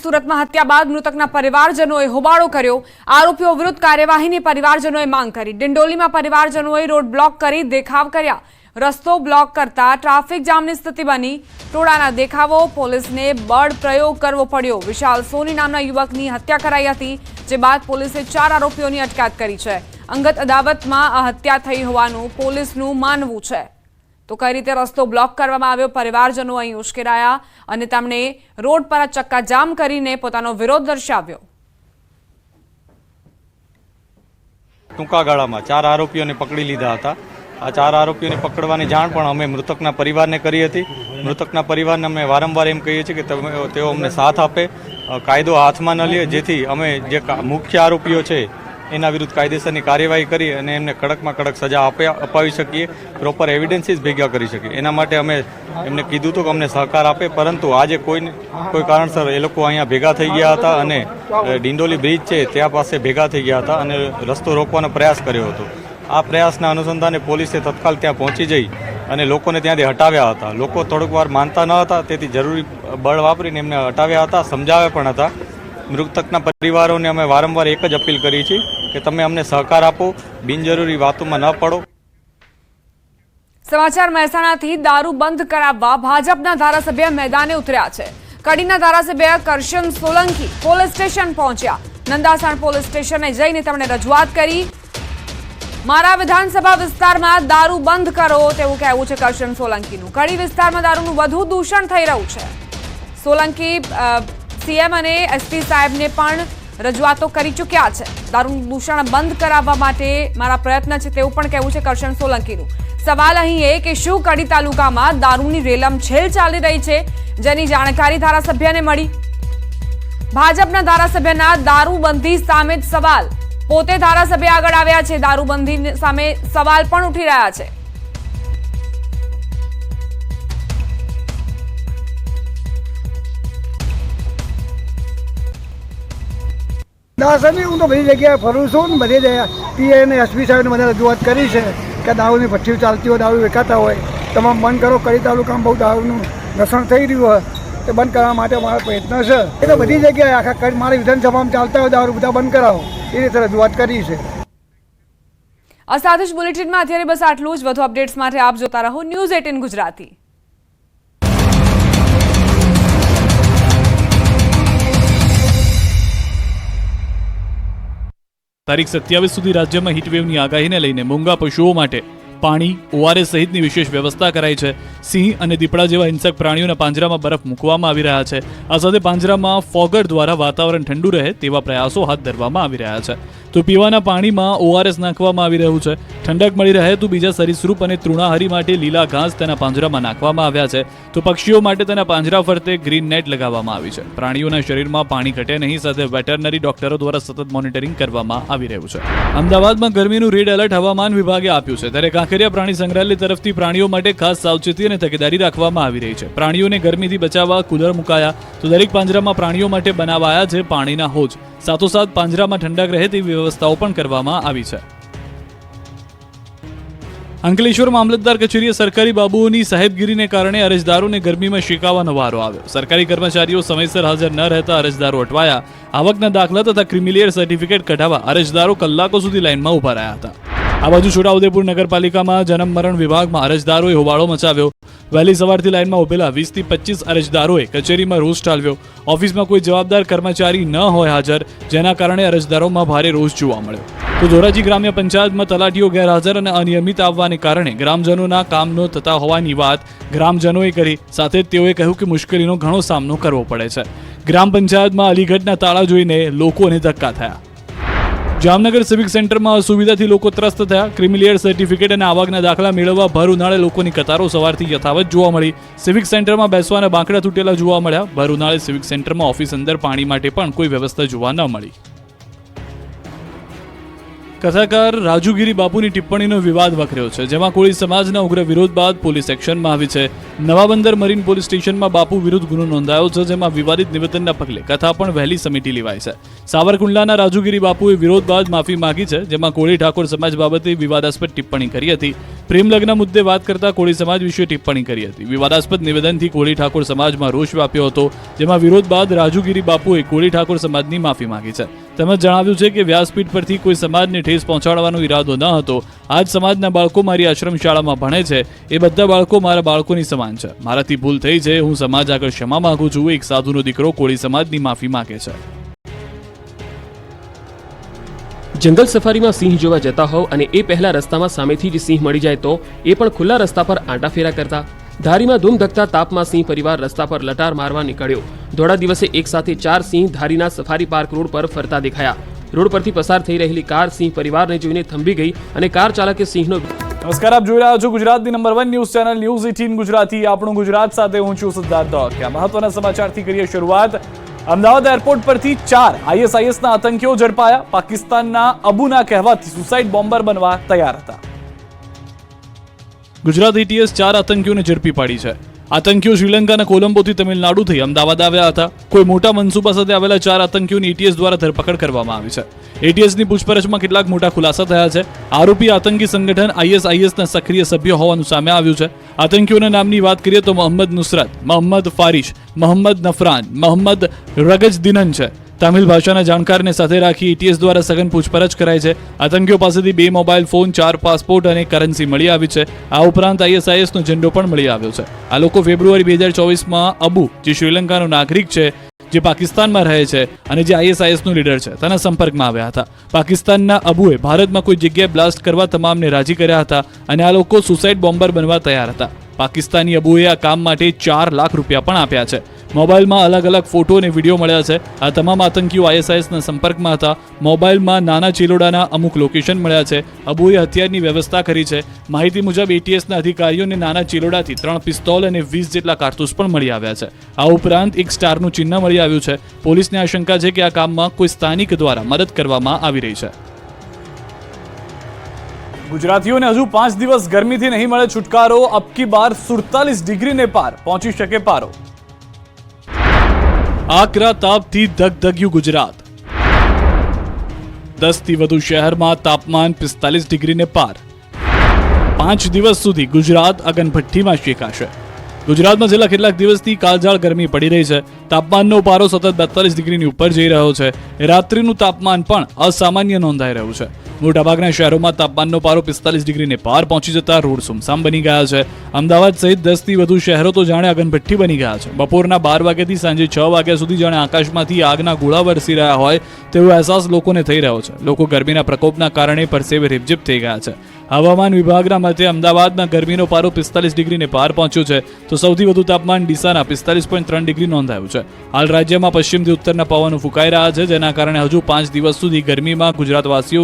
સુરતમાં હત્યા બાદ મૃતકના પરિવારજનોએ હોબાળો કર્યો। આરોપીઓ વિરુદ્ધ કાર્યવાહીની પરિવારજનોએ માંગ કરી। ડિંડોલીમાં પરિવારજનોએ રોડ બ્લોક કરી દેખાવ કર્યા। રસ્તો બ્લોક કરતા ટ્રાફિક જામની સ્થિતિ બની। ટોળાના દેખાવો, પોલીસને બળ પ્રયોગ કરવો પડ્યો। વિશાલ સોની નામના યુવકની હત્યા કરાઈ હતી, જે બાદ પોલીસે 4 આરોપીઓની અટકાયત કરી છે। અંગત અદાવતમાં આ હત્યા થઈ હોવાનું પોલીસનું માનવું છે। તો કઈ રીતે રસ્તો બ્લોક કરવામાં આવ્યો, પરિવારજનો અહીં ઉશ્કેરાયા અને તેમણે રોડ પર ચક્કાજામ કરીને પોતાનો વિરોધ દર્શાવ્યો। ટૂંકા ગાળામાં 4 આરોપીઓને પકડી લીધા હતા। આ 4 આરોપીઓને પકડવાની જાણ પણ અમે મૃતકના પરિવારને કરી હતી। મૃતકના પરિવારને અમે વારંવાર એમ કહીએ છીએ કે તેઓ અમને સાથ આપે, કાયદો હાથમાં ન લે, જેથી અમે જે મુખ્ય આરોપીઓ છે એના વિરુદ્ધ કાયદેસરની કાર્યવાહી કરી અને એમને કડકમાં કડક સજા અપાવી શકીએ, પ્રોપર એવિડન્સીસ ભેગા કરી શકીએ। એના માટે અમે એમને કીધું હતું કે અમને સહકાર આપે, પરંતુ આજે કોઈ કારણસર એ લોકો અહીંયા ભેગા થઈ ગયા હતા અને ડિંડોલી બ્રિજ છે ત્યાં પાસે ભેગા થઈ ગયા હતા અને રસ્તો રોકવાનો પ્રયાસ કર્યો હતો। આ પ્રયાસના અનુસંધાને પોલીસે તત્કાલ ત્યાં પહોંચી જઈ અને લોકોને ત્યાંથી હટાવ્યા હતા। લોકો થોડીક વાર માનતા ન હતા, તેથી જરૂરી બળ વાપરીને એમને હટાવ્યા હતા, સમજાવ્યા પણ હતા। મૃતકના પરિવારોને અમે વારંવાર એક જ અપીલ કરી છે કે તમે અમને સહકાર આપો, બિનજરૂરી વાતોમાં ન પડો। સમાચાર મહેસાણાથી દારૂ બંધ કરાવવા ભાજપના ધારાસભ્ય મેદાને ઉતર્યા છે। કડીના ધારાસભ્ય કરશન સોલંકી પોલીસ સ્ટેશન પહોંચ્યા। નંદાસણ પોલીસ સ્ટેશને જઈને તેમણે રજૂઆત કરી। મારા વિધાનસભા વિસ્તારમાં દારૂ બંધ કરો તેવું કહેવું છે કરશન સોલંકીનું। કડી વિસ્તારમાં દારૂનું વધુ દૂષણ થઈ રહ્યું છે। સોલંકી સીએમ અને એસપી સાહેબને પણ રજૂઆતો કરી ચૂક્યા છે। દારૂનું દૂષણ બંધ કરાવવા માટે મારા પ્રયત્ન છે તેવું પણ કહેવું છે કરશન સોલંકીનું। સવાલ અહીં એ કે શું કડી તાલુકામાં દારૂની રેલમછેલ ચાલી રહી છે, જેની જાણકારી ધારાસભ્યને મળી। ભાજપના ધારાસભ્યના દારૂબંધી સામે જ સવાલ। પોતે ધારાસભ્ય આગળ આવ્યા છે, દારૂબંધી સામે સવાલ પણ ઉઠી રહ્યા છે। હું તો બધી જગ્યાએ ફરું છું ને બધી જગ્યાએ પીએ અને એસપી સાહેબને મને રજૂઆત કરી છે કે દારૂની ભઠ્ઠીઓ ચાલતી હોય, દારૂ વેચાતા હોય, તમામ બંધ કરો। કડી તાલુકામાં બહુ દારૂનું ઘર્ષણ થઈ રહ્યું હોય તે બંધ કરવા માટે મારો પ્રયત્ન છે। એ તો બધી જગ્યાએ આખા મારી વિધાનસભામાં ચાલતા હોય દારૂ બધા બંધ કરાવો એ રીતે રજૂઆત કરી છે। આ સાથે જ બુલેટિનમાં અત્યારે બસ આટલું જ। વધુ અપડેટ્સ માટે આપ જોતા રહો ન્યૂઝ 18 ગુજરાતી। તારીખ 27 સુધી રાજ્યમાં હીટવેવની આગાહીને લઈને મૂંગા પશુઓ માટે પાણી, ઓઆરએસ સહિતની વિશેષ વ્યવસ્થા કરાઈ છે। સિંહ અને દીપડા જેવા હિંસક પ્રાણીઓના પાંજરામાં બરફ મૂકવામાં આવી રહ્યા છે। આ સાથે પાંજરામાં ફોગર દ્વારા વાતાવરણ ઠંડુ રહે તેવા પ્રયાસો હાથ ધરવામાં આવી રહ્યા છે। તો પીવાના પાણીમાં ઓઆરએસ નાખવામાં આવી રહ્યું છે। ઠંડક મળી રહે તો બીજા સરીસૃપ અને તૃણાહારી માટે લીલા ઘાસ તેના પાંજરામાં નાખવામાં આવ્યા છે। તો પક્ષીઓ માટે તેના પાંજરા ફરતે ગ્રીન નેટ લગાવવામાં આવી છે। પ્રાણીઓના શરીરમાં પાણી ઘટે નહીં, સાથે વેટરનરી ડોક્ટરો દ્વારા સતત મોનિટરિંગ કરવામાં આવી રહ્યું છે। અમદાવાદમાં ગરમીનું રેડ એલર્ટ હવામાન વિભાગે આપ્યું છે, ત્યારે કાંકરિયા પ્રાણી સંગ્રહાલય તરફથી પ્રાણીઓ માટે ખાસ સાવચેતી અને તકેદારી રાખવામાં આવી રહી છે। પ્રાણીઓને ગરમીથી બચાવવા કુલર મુકાયા, તો દરેક પાંજરામાં પ્રાણીઓ માટે બનાવાયા છે પાણીના હોજ। સાથોસાથ પાંજરામાં ઠંડક રહે તેવી વ્યવસ્થાઓ પણ કરવામાં આવી છે। અંકલેશ્વર મામલતદાર કચેરીએ સરકારી બાબુઓની સાહેબગીરીને કારણે અરજદારોને ગરમીમાં શેકાવાનો વારો આવ્યો। સરકારી કર્મચારીઓ સમયસર હાજર ન રહેતા અરજદારો અટવાયા। આવકના દાખલા તથા ક્રિમિલિયર સર્ટિફિકેટ કઢાવવા અરજદારો કલાકો સુધી લાઇનમાં ઉભા રહ્યા હતા। આ બાજુ છોટાઉદેપુર નગરપાલિકામાં જન્મ મરણ વિભાગમાં અરજદારોએ હોબાળો મચાવ્યો। વહેલી સવારથી લાઇનમાં ઉભેલા 20 થી 25 અરજદારોએ કચેરીમાં રોષ ઠાલવ્યો। ઓફિસમાં કોઈ જવાબદાર કર્મચારી ન હોય હાજર, જેના કારણે અરજદારોમાં ભારે રોષ જોવા મળ્યો। તો ધોરાજી ગ્રામ્ય પંચાયતમાં તલાટીઓ ગેરહાજર અને અનિયમિત આવવાને કારણે ગ્રામજનોના કામ ન થતા હોવાની વાત ગ્રામજનોએ કરી। સાથે જ તેઓએ કહ્યું કે મુશ્કેલીનો ઘણો સામનો કરવો પડે છે। ગ્રામ પંચાયતમાં અલીગઢના તાળા જોઈને લોકોને ધક્કા થયા। જામનગર સિવિક સેન્ટરમાં અસુવિધાથી લોકો ત્રસ્ત થયા। ક્રિમિલિયર સર્ટિફિકેટ અને આવકના દાખલા મેળવવા ભર ઉનાળે લોકોની કતારો સવારથી યથાવત જોવા મળી। સિવિક સેન્ટરમાં બેસવાના બાંકડા તૂટેલા જોવા મળ્યા। ભર ઉનાળે સિવિક સેન્ટરમાં ઓફિસ અંદર પાણી માટે પણ કોઈ વ્યવસ્થા જોવા ન મળી। કથાકાર રાજુગીરી બાપુની ટિપ્પણીનો વિવાદ વકર્યો છે, જેમાં કોળી સમાજના ઉગ્ર વિરોધ બાદ પોલીસ એક્શનમાં આવી છે. નવાબંદર મરીન પોલીસ સ્ટેશનમાં બાપુ વિરુદ્ધ ગુનો નોંધાયો છે, જેમાં વિવાદિત નિવેદનના પગલે કથા પણ વહેલી સમિતિ લેવાઈ છે. સાવરકુંડલાના રાજુગીરી બાપુએ વિરોધ બાદ માફી માંગી છે, જેમાં કોળી ઠાકોર સમાજ બાબતે વિવાદાસ્પદ ટિપ્પણી કરી હતી. પ્રેમ લગ્ન મુદ્દે વાત કરતા કોળી સમાજ વિશે ટિપ્પણી કરી હતી. વિવાદાસ્પદ નિવેદનથી કોળી ઠાકોર સમાજમાં રોષ વ્યાપ્યો હતો, જેમાં વિરોધ બાદ રાજુગીરી બાપુએ કોળી ઠાકોર સમાજની માફી માંગી છે. તેમજ જણાવ્યું છે કે વ્યાસપીઠ પરથી કોઈ સમાજને ઠેસ પહોંચાડવાનો ઈરાદો ન હતો. આ જ સમાજના બાળકો મારી આશ્રમ શાળામાં ભણે છે. એ બધા બાળકો મારા બાળકોની સમાન છે. મારાથી ભૂલ થઈ છે, હું સમાજ આગળ ક્ષમા માંગુ છું. એક સાધુનો દીકરો કોળી સમાજની માફી માંગે છે. જંગલ સફારીમાં સિંહ જોવા જતા હોવ અને એ પહેલા રસ્તામાં સામેથી જ સિંહ મળી જાય તો એ પણ ખુલ્લા રસ્તા પર આંટાફેરા કરતા. ધારીમાં ધૂમધકતા તાપમાં સિંહ પરિવાર રસ્તા પર લટાર મારવા નીકળ્યો. ધોળા દિવસે એક સાથે 4 સિંહ ધારીના સફારી પાર્ક રોડ પર ફરતા દેખાયા. રોડ પરથી પસાર થઈ રહેલી કાર સિંહ પરિવારને જોઈને થંભી ગઈ અને કાર ચાલકે સિંહનો નમસ્કાર, આપ જોઈ રહ્યા છો ગુજરાતની number 1 news channel news 18 Gujarati. આપણું ગુજરાત સાથે હું છું સિદ્ધાર્થ દોડકિયા. મહત્વના સમાચારથી કરીએ શરૂઆત. અમદાવાદ એરપોર્ટ પરથી 4 આઈએસઆઈએસના આતંકીઓ ઝડપાયા. પાકિસ્તાનના અબુના કહેવાથી સુસાઇડ બોમ્બર બનવા તૈયાર હતા. ગુજરાત એટીએસ 4 આતંકીઓને ઝડપી પાડી છે. આતંકીઓ શ્રીલંકાના કોલંબોથી તમિલનાડુ થઈ અમદાવાદ આવ્યા હતા. કોઈ મોટા મનસુબા સાથે આવેલા 4 આતંકીઓની એટીએસ દ્વારા ધરપકડ કરવામાં આવી છે. એટીએસની પૂછપરછમાં કેટલાક મોટા ખુલાસા થયા છે. આરોપી આતંકી સંગઠન આઈએસઆઈએસના સક્રિય સભ્ય હોવાનું સામે આવ્યું છે. આતંકીઓના નામની વાત કરીએ તો મોહમ્મદ નુસરત, મોહમ્મદ ફારિશ, મોહમ્મદ નફરાન, મોહમ્મદ રગજ દિનન છે. તમિલ ભાષાના જાણકારને સાથે રાખી એટીએસ દ્વારા સઘન પૂછપરછ કરાઈ છે. આતંકીઓ પાસેથી 2 મોબાઈલ ફોન, 4 પાસપોર્ટ અને કરન્સી મળી આવી છે. આ ઉપરાંત આઈએસઆઈએસનો ઝંડો પણ મળી આવ્યો છે. આ લોકો ફેબ્રુઆરી 2024માં અબુ, જે શ્રીલંકાનો નાગરિક છે, જે પાકિસ્તાનમાં રહે છે અને જે આઈએસઆઈએસનો લીડર છે, તેના સંપર્કમાં આવ્યા હતા. પાકિસ્તાનના અબુએ ભારતમાં કોઈ જગ્યાએ બ્લાસ્ટ કરવા તમામને રાજી કર્યા હતા અને આ લોકો સુસાઇડ બોમ્બર બનવા તૈયાર હતા. પાકિસ્તાની અબુએ આ કામ માટે 4 લાખ રૂપિયા પણ આપ્યા છે. મોબાઈલમાં અલગ અલગ ફોટો અને વિડીયો મળ્યા છે. આ તમામ આતંકીઓ આઈએસઆઈએસના સંપર્કમાં હતા. મોબાઈલમાં નાના ચિલોડાના અમુક લોકેશન મળ્યા છે. અબુએ હથિયારની વ્યવસ્થા કરી છે. માહિતી મુજબ એટીએસના અધિકારીઓને નાના ચિલોડાથી 3 પિસ્તોલ અને 20 જેટલા કારતૂસ પણ મળી આવ્યા છે. આ ઉપરાંત એક સ્ટારનું ચિહ્ન મળી આવ્યું છે. પોલીસને આશંકા છે કે આ કામમાં કોઈ સ્થાનિક દ્વારા મદદ કરવામાં આવી રહી છે. ગુજરાતીઓને હજુ 5 દિવસ ગરમીથી નહીં મળે છુટકારો. અબકી બાર 47 ડિગ્રીને પાર પહોંચી શકે પારો. આકરા તાપથી ધગધગ્યું ગુજરાત. 10થી વધુ શહેરમાં તાપમાન 45 ડિગ્રીને પાર. 5 દિવસ સુધી ગુજરાત અગનભઠ્ઠીમાં શેકાશે. ગુજરાતમાં છેલ્લા કેટલાક દિવસથી કાળઝાળ ગરમી પડી રહી છે. તાપમાનનો પારો સતત 42 ડિગ્રીની ઉપર જઈ રહ્યો છે. રાત્રિનું તાપમાન પણ અસામાન્ય નોંધાઈ રહ્યું છે. મોટાભાગના શહેરોમાં તાપમાનનો પારો 45 ડિગ્રીને પાર પહોંચી જતા રોડ સુમસામ બની ગયા છે. અમદાવાદ સહિત 10થી વધુ શહેરો તો જાણે અગનભઠ્ઠી બની ગયા છે. બપોરના 12 વાગ્યાથી સાંજે 6 વાગ્યા સુધી જાણે આકાશમાંથી આગના ગોળા વરસી રહ્યા હોય તેવો અહેસાસ લોકોને થઈ રહ્યો છે. લોકો ગરમીના પ્રકોપના કારણે પરસેવે રીપઝીપ થઈ ગયા છે. હવામાન વિભાગના મતે અમદાવાદમાં ગરમીનો પારો 45 ડિગ્રીને પાર પહોંચ્યો છે, તો સૌથી વધુ તાપમાન ડીસાના 45.3 ડિગ્રી નોંધાયું છે. હાલ રાજ્યમાં પશ્ચિમથી ઉત્તરના પવનો ફૂંકાઈ રહ્યા છે, જેના કારણે હજુ 5 દિવસ સુધી ગરમીમાં ગુજરાતવાસીઓ